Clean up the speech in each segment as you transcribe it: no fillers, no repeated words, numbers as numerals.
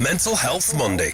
Mental Health Monday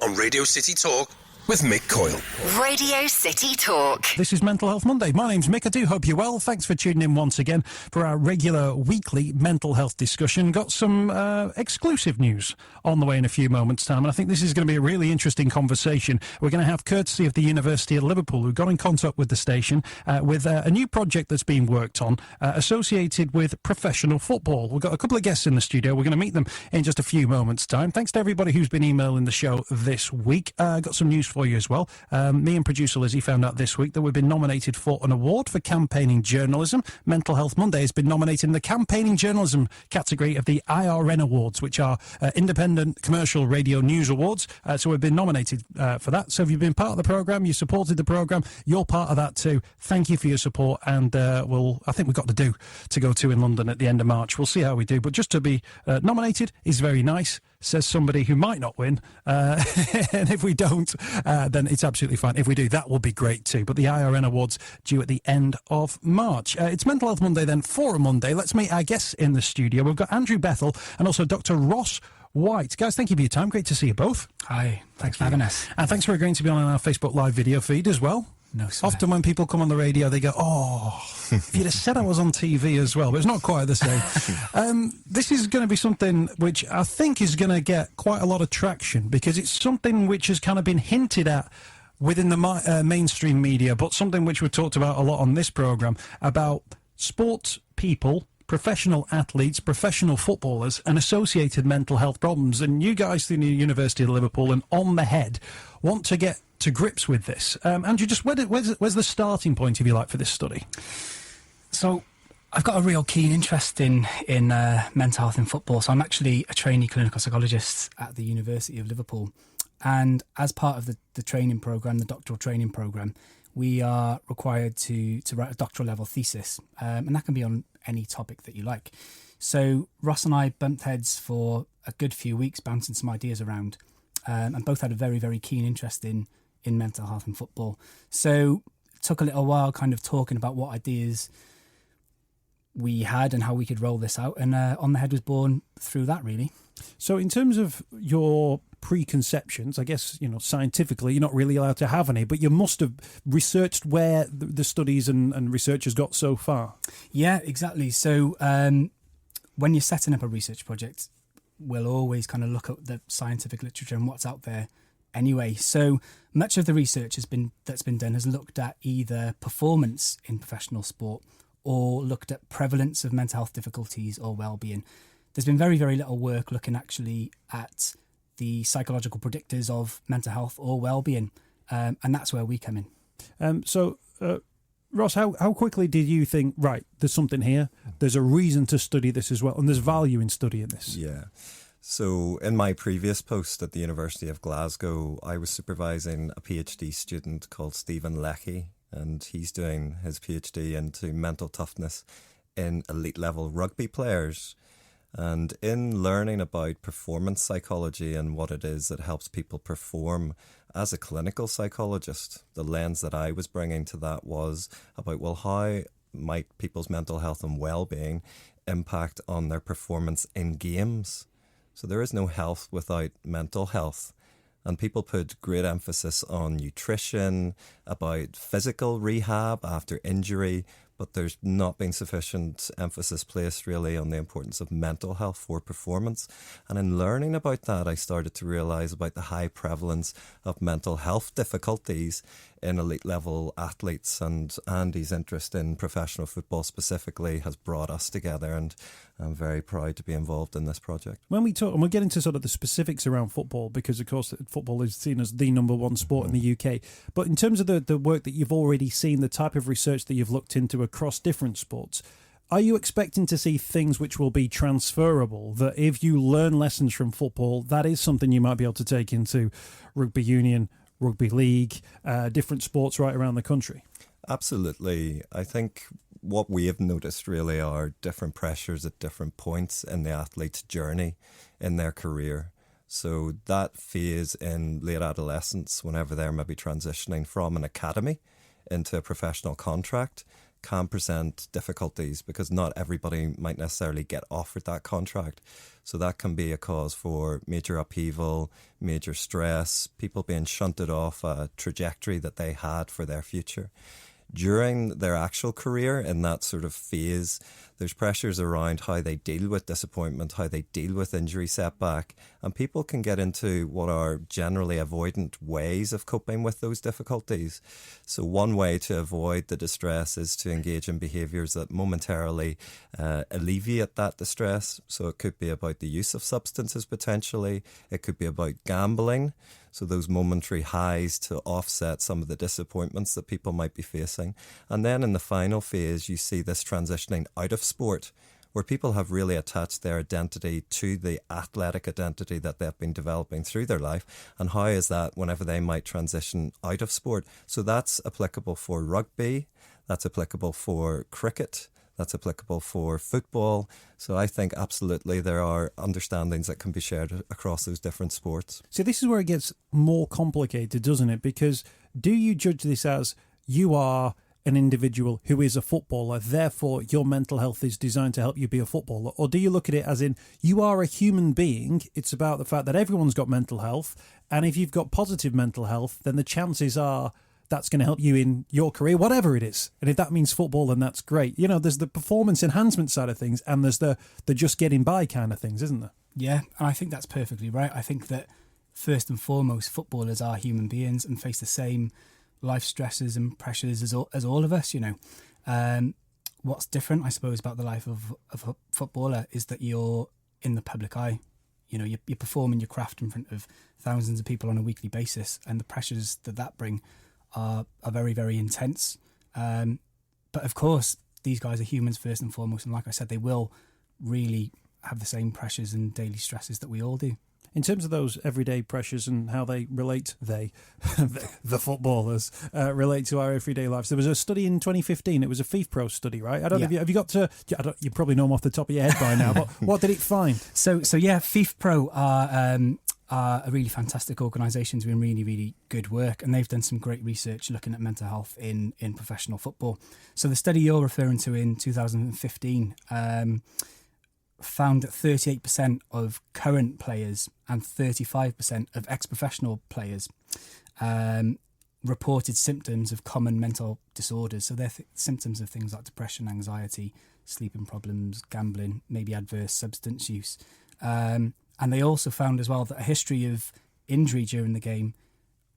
on Radio City Talk with Mick Coyle. Radio City Talk. This is Mental Health Monday. My name's Mick. I do hope you're well. Thanks for tuning in once again for our regular weekly mental health discussion. Got some exclusive news on the way in a few moments' time, and I think this is going to be a really interesting conversation. We're going to have courtesy of the University of Liverpool, who got in contact with the station with a new project that's being worked on associated with professional football. We've got a couple of guests in the studio. We're going to meet them in just a few moments' time. Thanks to everybody who's been emailing the show this week. Got some news for you as well. Me and producer Lizzie found out this week that we've been nominated for an award for campaigning journalism. Mental Health Monday has been nominated in the campaigning journalism category of the IRN Awards, which are Independent Commercial Radio News Awards. So we've been nominated for that. So if you've been part of the programme, you supported the programme, you're part of that too. Thank you for your support, and I think we've got to go to in London at the end of March. We'll see how we do, but just to be nominated is very nice, says somebody who might not win. And if we don't, then it's absolutely fine. If we do, that will be great too. But the IRN Awards due at the end of March. It's Mental Health Monday then, for a Monday. Let's meet our guests in the studio. We've got Andrew Bethell and also Dr. Ross White. Guys, thank you for your time. Great to see you both. Hi, thanks for having us. And thanks for agreeing to be on our Facebook Live video feed as well. No, sir. Often when people come on the radio, they go, oh, if you'd have said I was on TV as well, but it's not quite the same. This is going to be something which I think is going to get quite a lot of traction, because it's something which has kind of been hinted at within the mainstream media, but something which we've talked about a lot on this programme, about sports people, professional athletes, professional footballers, and associated mental health problems. And you guys through the University of Liverpool and On the Head want to get to grips with this. Andrew, just where's the starting point, if you like, for this study? So I've got a real keen interest in mental health in football. So I'm actually a trainee clinical psychologist at the University of Liverpool. And as part of the training programme, the doctoral training programme, we are required to write a doctoral level thesis. And that can be on any topic that you like. So Ross and I bumped heads for a good few weeks, bouncing some ideas around, and both had a very, very keen interest in mental health and football. So it took a little while kind of talking about what ideas we had and how we could roll this out. And On the Head was born through that, really. So in terms of your preconceptions, I guess, scientifically, you're not really allowed to have any, but you must have researched where the studies and research has got so far. Yeah, exactly. So when you're setting up a research project, we'll always kind of look at the scientific literature and what's out there anyway. So much of the research that's been done has looked at either performance in professional sport or looked at prevalence of mental health difficulties or well-being. There's been very, very little work looking actually at the psychological predictors of mental health or well-being, and that's where we come in. So, Ross, how quickly did you think, right, there's something here, there's a reason to study this as well, and there's value in studying this? Yeah. So in my previous post at the University of Glasgow, I was supervising a PhD student called Stephen Leckie, and he's doing his PhD into mental toughness in elite level rugby players. And in learning about performance psychology and what it is that helps people perform, as a clinical psychologist, the lens that I was bringing to that was about, well, how might people's mental health and well-being impact on their performance in games? So there is no health without mental health. And people put great emphasis on nutrition, about physical rehab after injury, but there's not been sufficient emphasis placed really on the importance of mental health for performance. And in learning about that, I started to realise about the high prevalence of mental health difficulties in elite level athletes, and Andy's interest in professional football specifically has brought us together, and I'm very proud to be involved in this project. When we talk, and we'll get into sort of the specifics around football, because of course football is seen as the number one sport in the UK, but in terms of the work that you've already seen, the type of research that you've looked into across different sports, are you expecting to see things which will be transferable, that if you learn lessons from football, that is something you might be able to take into rugby union, rugby league, different sports right around the country? Absolutely. I think what we have noticed really are different pressures at different points in the athlete's journey in their career. So that phase in late adolescence, whenever they're maybe transitioning from an academy into a professional contract, can present difficulties because not everybody might necessarily get offered that contract. So that can be a cause for major upheaval, major stress, people being shunted off a trajectory that they had for their future. During their actual career, in that sort of phase, there's pressures around how they deal with disappointment, how they deal with injury setback, and people can get into what are generally avoidant ways of coping with those difficulties. So one way to avoid the distress is to engage in behaviours that momentarily alleviate that distress. So it could be about the use of substances potentially, it could be about gambling, so those momentary highs to offset some of the disappointments that people might be facing. And then in the final phase, you see this transitioning out of sport, where people have really attached their identity to the athletic identity that they've been developing through their life. And how is that whenever they might transition out of sport? So that's applicable for rugby, that's applicable for cricket, that's applicable for football. So I think absolutely there are understandings that can be shared across those different sports. See, this is where it gets more complicated, doesn't it? Because do you judge this as you are an individual who is a footballer, therefore your mental health is designed to help you be a footballer? Or do you look at it as in you are a human being, it's about the fact that everyone's got mental health, and if you've got positive mental health, then the chances are that's going to help you in your career, whatever it is. And if that means football, then that's great. You know, there's the performance enhancement side of things, and there's the just getting by kind of things, isn't there? Yeah, and I think that's perfectly right. I think that first and foremost, footballers are human beings and face the same life stresses and pressures as all of us, you know. What's different, I suppose, about the life of a footballer is that you're in the public eye. You know, you're performing your craft in front of thousands of people on a weekly basis, and the pressures that bring are very, very intense. But of course, these guys are humans first and foremost, and like I said, they will really have the same pressures and daily stresses that we all do. In terms of those everyday pressures and how they relate, the footballers, relate to our everyday lives. There was a study in 2015. It was a FIFPro study, right? I don't know if have you got to... you probably know them off the top of your head by now, but what did it find? So yeah, FIFPro are a really fantastic organisation doing really, really good work, and they've done some great research looking at mental health in professional football. So the study you're referring to in 2015 found that 38% of current players and 35% of ex-professional players reported symptoms of common mental disorders. So they're symptoms of things like depression, anxiety, sleeping problems, gambling, maybe adverse substance use. And they also found as well that a history of injury during the game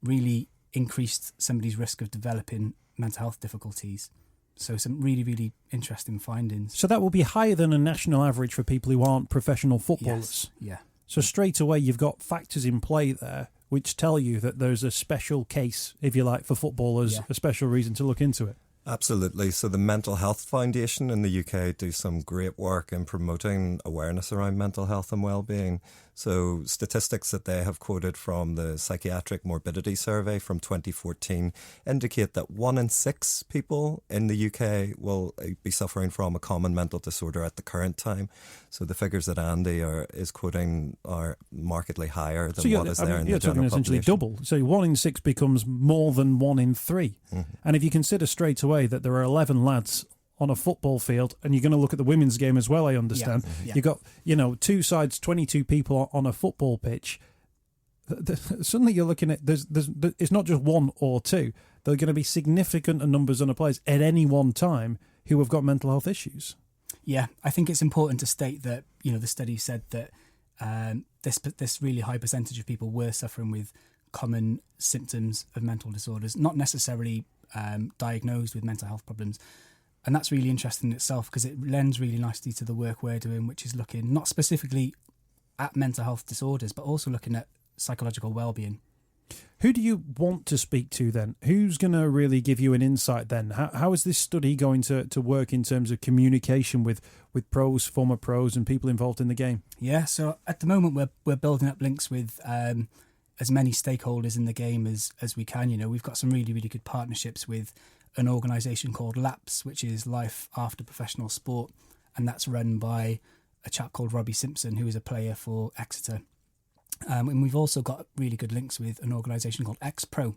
really increased somebody's risk of developing mental health difficulties. So some really, really interesting findings. So that will be higher than a national average for people who aren't professional footballers. Yes, yeah. So straight away you've got factors in play there which tell you that there's a special case, if you like, for footballers, a special reason to look into it. Absolutely. So the Mental Health Foundation in the UK do some great work in promoting awareness around mental health and wellbeing. So statistics that they have quoted from the Psychiatric Morbidity Survey from 2014 indicate that 1 in 6 people in the UK will be suffering from a common mental disorder at the current time. So the figures that Andy is quoting are markedly higher than what is there in the general population. You're talking essentially double. So 1 in 6 becomes more than 1 in 3. Mm-hmm. And if you consider straight away that there are 11 lads on a football field, and you're going to look at the women's game as well, I understand. Yeah. You've got, 2 sides, 22 people on a football pitch. Suddenly you're looking at, it's not just 1 or 2. There are going to be significant numbers of players at any one time who have got mental health issues. Yeah, I think it's important to state that, the study said that this really high percentage of people were suffering with common symptoms of mental disorders, not necessarily diagnosed with mental health problems. And that's really interesting in itself because it lends really nicely to the work we're doing, which is looking not specifically at mental health disorders, but also looking at psychological well-being. Who do you want to speak to then? Who's going to really give you an insight then? How is this study going to work in terms of communication with pros, former pros and people involved in the game? Yeah, so at the moment we're building up links with as many stakeholders in the game as we can. We've got some really, really good partnerships with an organisation called LAPS, which is Life After Professional Sport, and that's run by a chap called Robbie Simpson, who is a player for Exeter. And we've also got really good links with an organisation called X-Pro,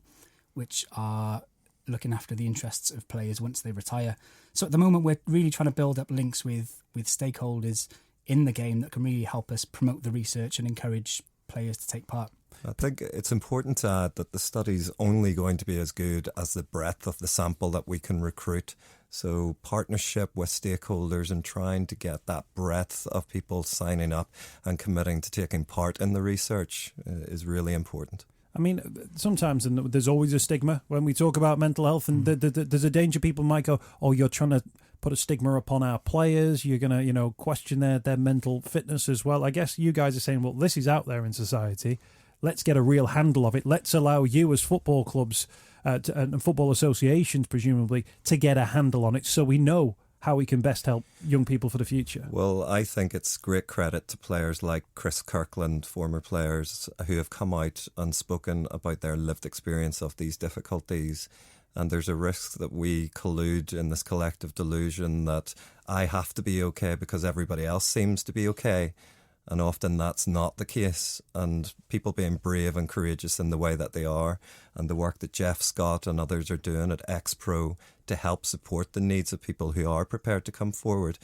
which are looking after the interests of players once they retire. So at the moment, we're really trying to build up links with stakeholders in the game that can really help us promote the research and encourage players to take part. I think it's important to add that the study's only going to be as good as the breadth of the sample that we can recruit. So partnership with stakeholders and trying to get that breadth of people signing up and committing to taking part in the research is really important. I mean, sometimes there's always a stigma when we talk about mental health, and there's a danger people might go, oh, you're trying to put a stigma upon our players, you're going to, question their mental fitness as well. I guess you guys are saying, well, this is out there in society. Let's get a real handle of it. Let's allow you as football clubs and football associations, presumably, to get a handle on it so we know how we can best help young people for the future. Well, I think it's great credit to players like Chris Kirkland, former players who have come out and spoken about their lived experience of these difficulties. And there's a risk that we collude in this collective delusion that I have to be okay because everybody else seems to be okay. And often that's not the case, and people being brave and courageous in the way that they are, and the work that Jeff Scott and others are doing at X-Pro to help support the needs of people who are prepared to come forward.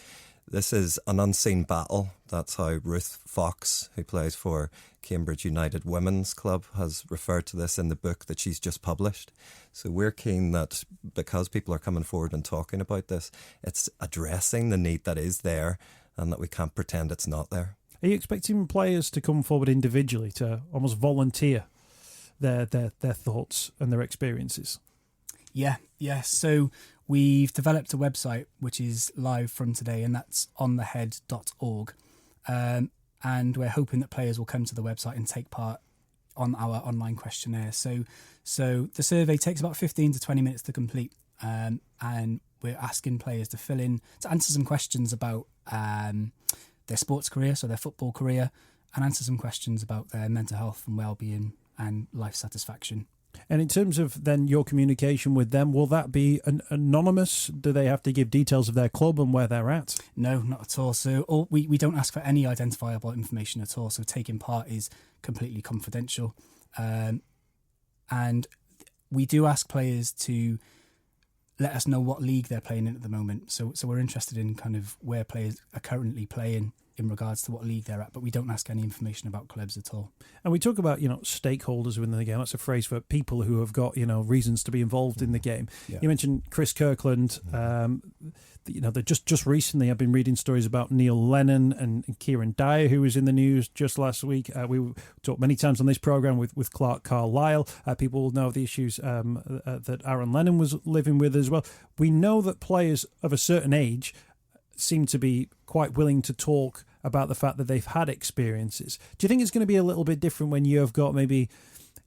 This is an unseen battle. That's how Ruth Fox, who plays for Cambridge United Women's Club, has referred to this in the book that she's just published. So we're keen that because people are coming forward and talking about this, it's addressing the need that is there and that we can't pretend it's not there. Are you expecting players to come forward individually to almost volunteer their thoughts and their experiences? Yeah. So we've developed a website which is live from today, and that's onthehead.org. And we're hoping that players will come to the website and take part on our online questionnaire. So the survey takes about 15 to 20 minutes to complete, and we're asking players to fill in, to answer some questions about their sports career, so their football career, and answer some questions about their mental health and well-being and life satisfaction. And in terms of then your communication with them, will that be anonymous? Do they have to give details of their club and where they're at? No, not at all. So we don't ask for any identifiable information at all. So taking part is completely confidential. And we do ask players to let us know what league they're playing in at the moment. So we're interested in kind of where players are currently playing in regards to what league they're at, but we don't ask any information about clubs at all. And we talk about, stakeholders within the game. That's a phrase for people who have got, reasons to be involved in the game. Yeah. You mentioned Chris Kirkland. They just recently I've been reading stories about Neil Lennon and Kieran Dyer, who was in the news just last week. We talked many times on this programme with Clark Carlisle. People will know the issues that Aaron Lennon was living with as well. We know that players of a certain age seem to be quite willing to talk about the fact that they've had experiences. Do you think it's going to be a little bit different when you've got maybe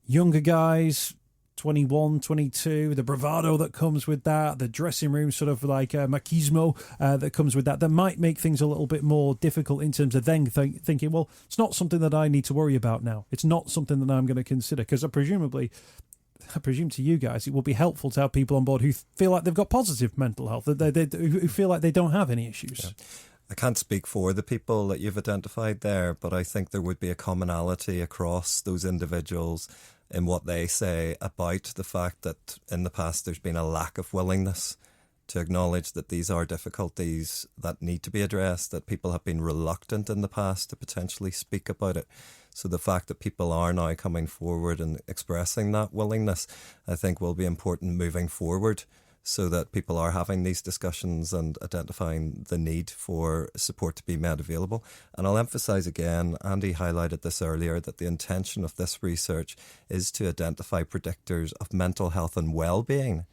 younger guys, 21, 22, the bravado that comes with that, the dressing room sort of like machismo that comes with that might make things a little bit more difficult in terms of then thinking, well, it's not something that I need to worry about now. It's not something that I'm going to consider, because I presume to you guys, it will be helpful to have people on board who feel like they've got positive mental health, who feel like they don't have any issues. Yeah. I can't speak for the people that you've identified there, but I think there would be a commonality across those individuals in what they say about the fact that in the past there's been a lack of willingness to acknowledge that these are difficulties that need to be addressed, that people have been reluctant in the past to potentially speak about it. So the fact that people are now coming forward and expressing that willingness, I think will be important moving forward, so that people are having these discussions and identifying the need for support to be made available. And I'll emphasise again, Andy highlighted this earlier, that the intention of this research is to identify predictors of mental health and well-being.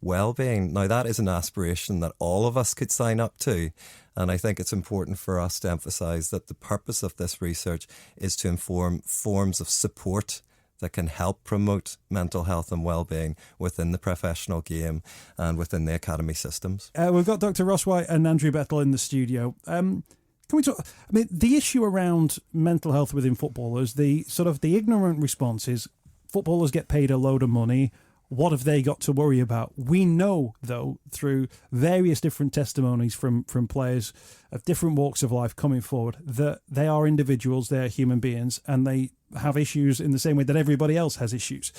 Well-being. Now, that is an aspiration that all of us could sign up to. And I think it's important for us to emphasise that the purpose of this research is to inform forms of support that can help promote mental health and well-being within the professional game and within the academy systems. We've got Dr. Ross White and Andrew Bethell in the studio. Can we talk? I mean, the issue around mental health within footballers, the ignorant response is footballers get paid a load of money. What have they got to worry about? We know, though, through various different testimonies from players of different walks of life coming forward, that they are individuals, they are human beings, and they have issues in the same way that everybody else has issues.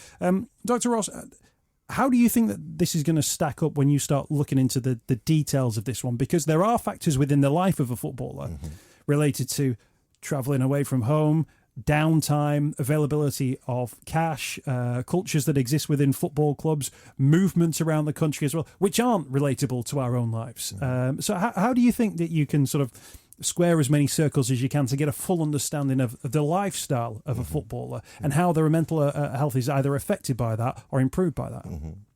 Dr. Ross, How do you think that this is going to stack up when you start looking into the details of this one? Because there are factors within the life of a footballer related to travelling away from home, downtime, availability of cash, cultures that exist within football clubs, movements around the country as well, which aren't relatable to our own lives. So how do you think that you can sort of square as many circles as you can to get a full understanding of the lifestyle of a footballer and how their mental health is either affected by that or improved by that?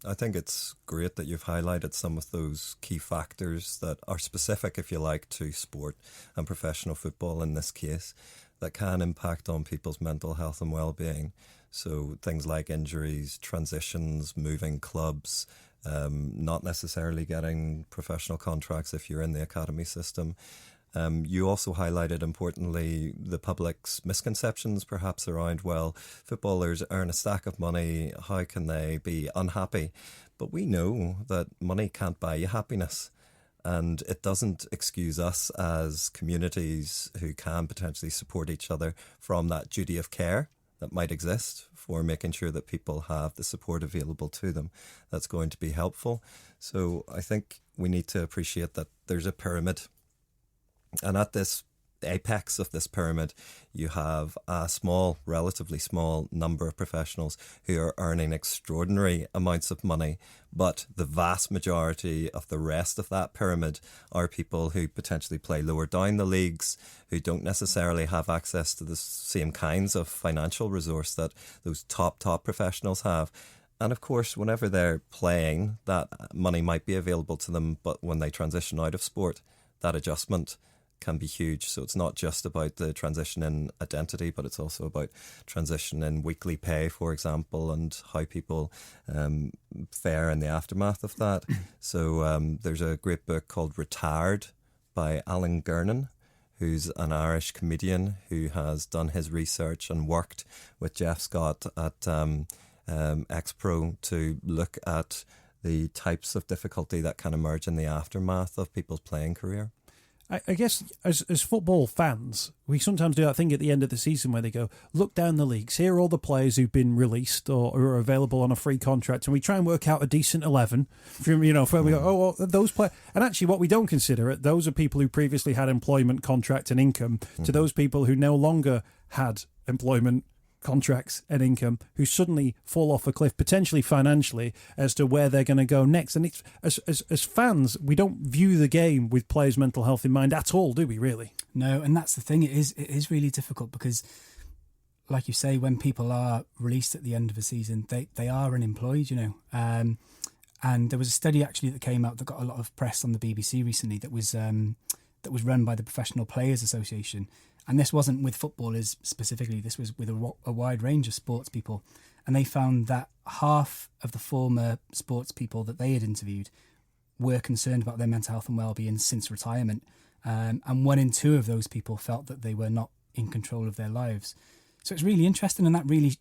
I think it's great that you've highlighted some of those key factors that are specific, if you like, to sport and professional football in this case, that can impact on people's mental health and well-being. So things like injuries, transitions, moving clubs, not necessarily getting professional contracts if you're in the academy system. You also highlighted, importantly, the public's misconceptions perhaps around, well, footballers earn a stack of money, how can they be unhappy? But we know that money can't buy you happiness. And it doesn't excuse us as communities who can potentially support each other from that duty of care that might exist for making sure that people have the support available to them that's going to be helpful. So I think we need to appreciate that there's a pyramid. And at this apex of this pyramid, you have a small, relatively small number of professionals who are earning extraordinary amounts of money, but the vast majority of the rest of that pyramid are people who potentially play lower down the leagues, who don't necessarily have access to the same kinds of financial resource that those top professionals have. And of course, whenever they're playing, that money might be available to them, but when they transition out of sport, that adjustment can be huge. So it's not just about the transition in identity, but it's also about transition in weekly pay, for example, and how people fare in the aftermath of that. So there's a great book called Retired by Alan Gernon, who's an Irish comedian who has done his research and worked with Jeff Scott at X-Pro to look at the types of difficulty that can emerge in the aftermath of people's playing career. I guess as football fans, we sometimes do that thing at the end of the season where they go, look down the leagues, here are all the players who've been released or are available on a free contract, and we try and work out a decent 11 from, we go, those players. And actually what we don't consider it, those are people who previously had employment, contract and income, to those people who no longer had employment, contracts and income, who suddenly fall off a cliff, potentially financially, as to where they're going to go next. And it's, as fans, we don't view the game with players' mental health in mind at all, do we, really? No, and that's the thing. It is really difficult because, like you say, when people are released at the end of a season, they are unemployed, and there was a study actually that came out that got a lot of press on the BBC recently that was run by the Professional Players Association. And this wasn't with footballers specifically, this was with a wide range of sports people. And they found that half of the former sports people that they had interviewed were concerned about their mental health and well-being since retirement. And 1 in 2 of those people felt that they were not in control of their lives. So it's really interesting, and that really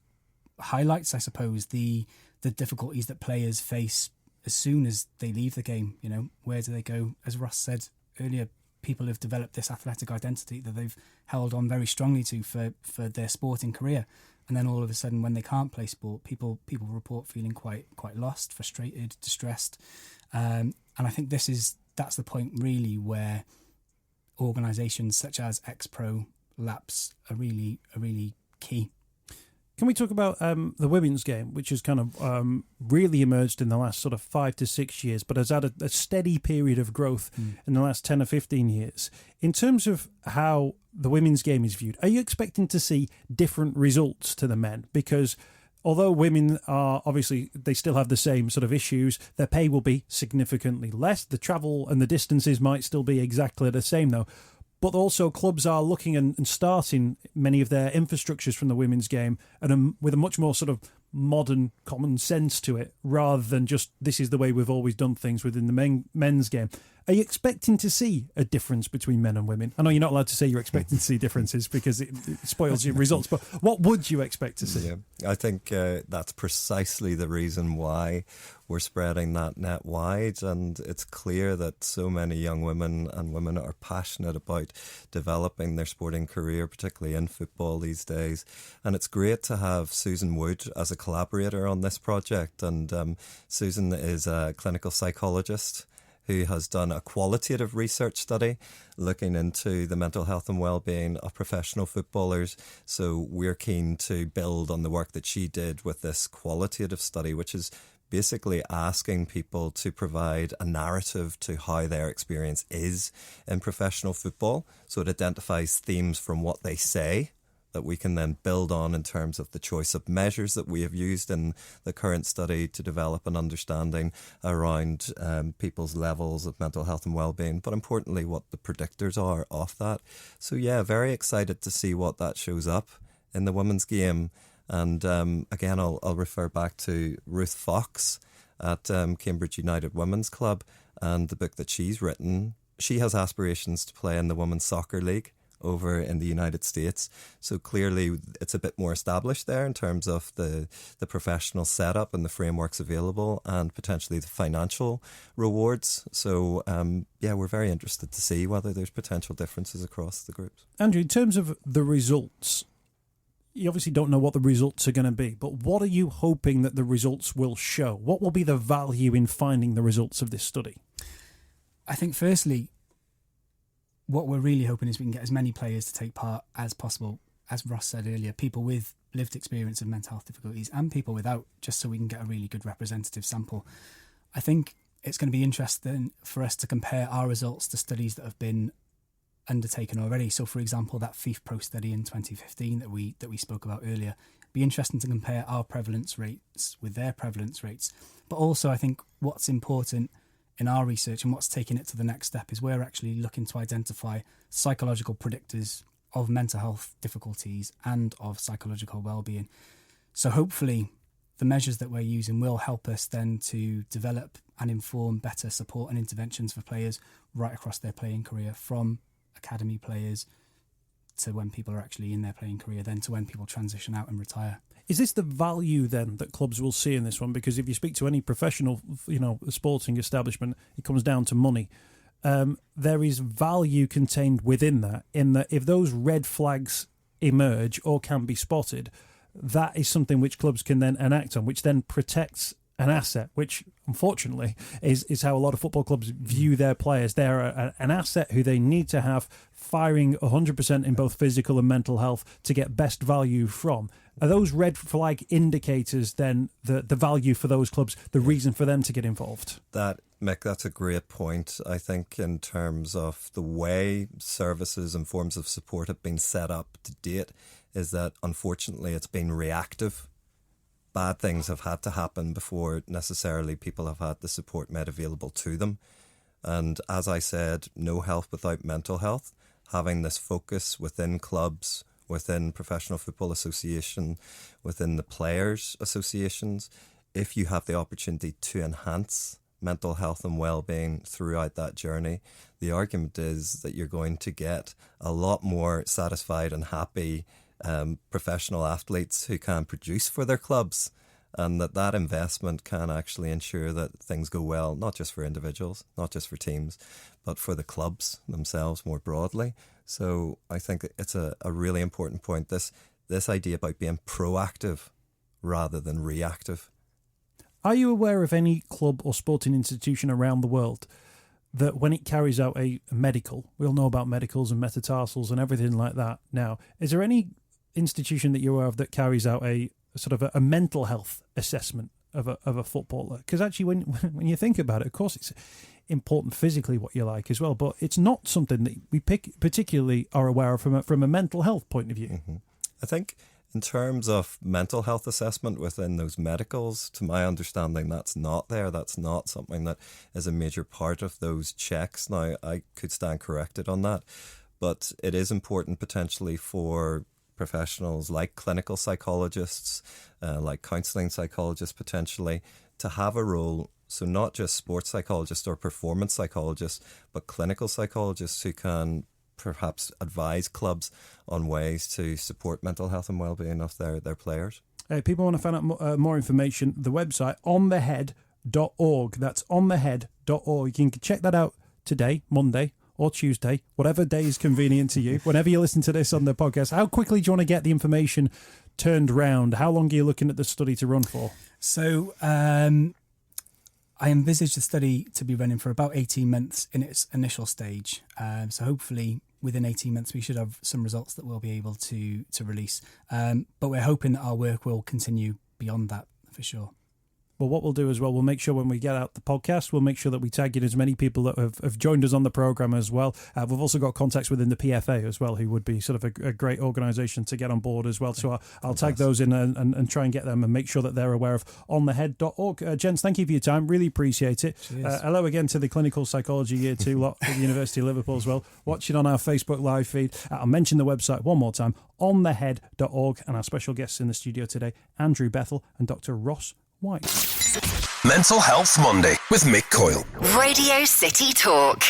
highlights, I suppose, the difficulties that players face as soon as they leave the game. Where do they go? As Ross said earlier, people have developed this athletic identity that they've held on very strongly to for their sporting career, and then all of a sudden, when they can't play sport, people report feeling quite lost, frustrated, distressed, and I think that's the point really where organisations such as X-Pro, LAPS are really key. Can we talk about the women's game, which has kind of really emerged in the last sort of 5 to 6 years, but has had a steady period of growth in the last 10 or 15 years. In terms of how the women's game is viewed, are you expecting to see different results to the men? Because although women are, obviously, they still have the same sort of issues, their pay will be significantly less. The travel and the distances might still be exactly the same, though. But also clubs are looking and starting many of their infrastructures from the women's game and with a much more sort of modern common sense to it, rather than just this is the way we've always done things within the men's game. Are you expecting to see a difference between men and women? I know you're not allowed to say you're expecting to see differences because it spoils your results, but what would you expect to see? Yeah, I think that's precisely the reason why we're spreading that net wide, and it's clear that so many young women and women are passionate about developing their sporting career, particularly in football these days. And it's great to have Susan Wood as a collaborator on this project, and Susan is a clinical psychologist who has done a qualitative research study looking into the mental health and well-being of professional footballers. So we're keen to build on the work that she did with this qualitative study, which is basically asking people to provide a narrative to how their experience is in professional football. So it identifies themes from what they say that we can then build on in terms of the choice of measures that we have used in the current study to develop an understanding around people's levels of mental health and well-being, but importantly what the predictors are of that. So yeah, very excited to see what that shows up in the women's game. And again, I'll refer back to Ruth Fox at Cambridge United Women's Club and the book that she's written. She has aspirations to play in the Women's Soccer League over in the United States. So clearly it's a bit more established there in terms of the professional setup and the frameworks available and potentially the financial rewards. So yeah, we're very interested to see whether there's potential differences across the groups. Andrew, in terms of the results, you obviously don't know what the results are going to be, but what are you hoping that the results will show? What will be the value in finding the results of this study? I think firstly, what we're really hoping is we can get as many players to take part as possible. As Ross said earlier, people with lived experience of mental health difficulties and people without, just so we can get a really good representative sample. I think it's going to be interesting for us to compare our results to studies that have been undertaken already. So, for example, that FIF Pro study in 2015 that we spoke about earlier. It'd be interesting to compare our prevalence rates with their prevalence rates. But also, I think what's important in our research and what's taking it to the next step is we're actually looking to identify psychological predictors of mental health difficulties and of psychological well-being. So hopefully the measures that we're using will help us then to develop and inform better support and interventions for players right across their playing career, from academy players to when people are actually in their playing career, then to when people transition out and retire. Is this the value then that clubs will see in this one? Because if you speak to any professional, sporting establishment, it comes down to money. There is value contained within that, in that if those red flags emerge or can be spotted, that is something which clubs can then enact on, which then protects an asset, which unfortunately is how a lot of football clubs view their players. They're an asset who they need to have firing 100% in both physical and mental health to get best value from. Are those red flag indicators then the value for those clubs, the reason for them to get involved? Mick, that's a great point. I think in terms of the way services and forms of support have been set up to date is that unfortunately it's been reactive. Bad things have had to happen before necessarily people have had the support made available to them. And as I said, no health without mental health. Having this focus within clubs, within professional football association, within the players associations, if you have the opportunity to enhance mental health and well-being throughout that journey, the argument is that you're going to get a lot more satisfied and happy professional athletes who can produce for their clubs, and that investment can actually ensure that things go well, not just for individuals, not just for teams, but for the clubs themselves more broadly. So I think it's a really important point, this idea about being proactive rather than reactive. Are you aware of any club or sporting institution around the world that when it carries out a medical, we all know about medicals and metatarsals and everything like that now, is there any institution that you're aware of that carries out a sort of a mental health assessment of a footballer? Because actually when you think about it, of course it's important physically what you like as well, but it's not something that we particularly are aware of from a mental health point of view. Mm-hmm. I think in terms of mental health assessment within those medicals, to my understanding, that's not there. That's not something that is a major part of those checks. Now, I could stand corrected on that, but it is important potentially for professionals like clinical psychologists, like counselling psychologists potentially, to have a role So not just sports psychologists or performance psychologists, but clinical psychologists who can perhaps advise clubs on ways to support mental health and well-being of their players. People want to find out more information. The website, onthehead.org. That's onthehead.org. You can check that out today, Monday, or Tuesday, whatever day is convenient to you. Whenever you listen to this on the podcast, how quickly do you want to get the information turned round? How long are you looking at the study to run for? So I envisage the study to be running for about 18 months in its initial stage. So hopefully within 18 months we should have some results that we'll be able to release. But we're hoping that our work will continue beyond that for sure. Well, what we'll do as well, we'll make sure when we get out the podcast, we'll make sure that we tag in as many people that have joined us on the programme as well. We've also got contacts within the PFA as well, who would be sort of a great organisation to get on board as well. So I'll tag those in and try and get them and make sure that they're aware of onthehead.org. Gents, thank you for your time. Really appreciate it. Hello again to the clinical psychology year 2 lot at the University of Liverpool as well, watching on our Facebook live feed. I'll mention the website one more time, onthehead.org, and our special guests in the studio today, Andrew Bethell and Dr. Ross White. Mental Health Monday with Mick Coyle. Radio City Talk.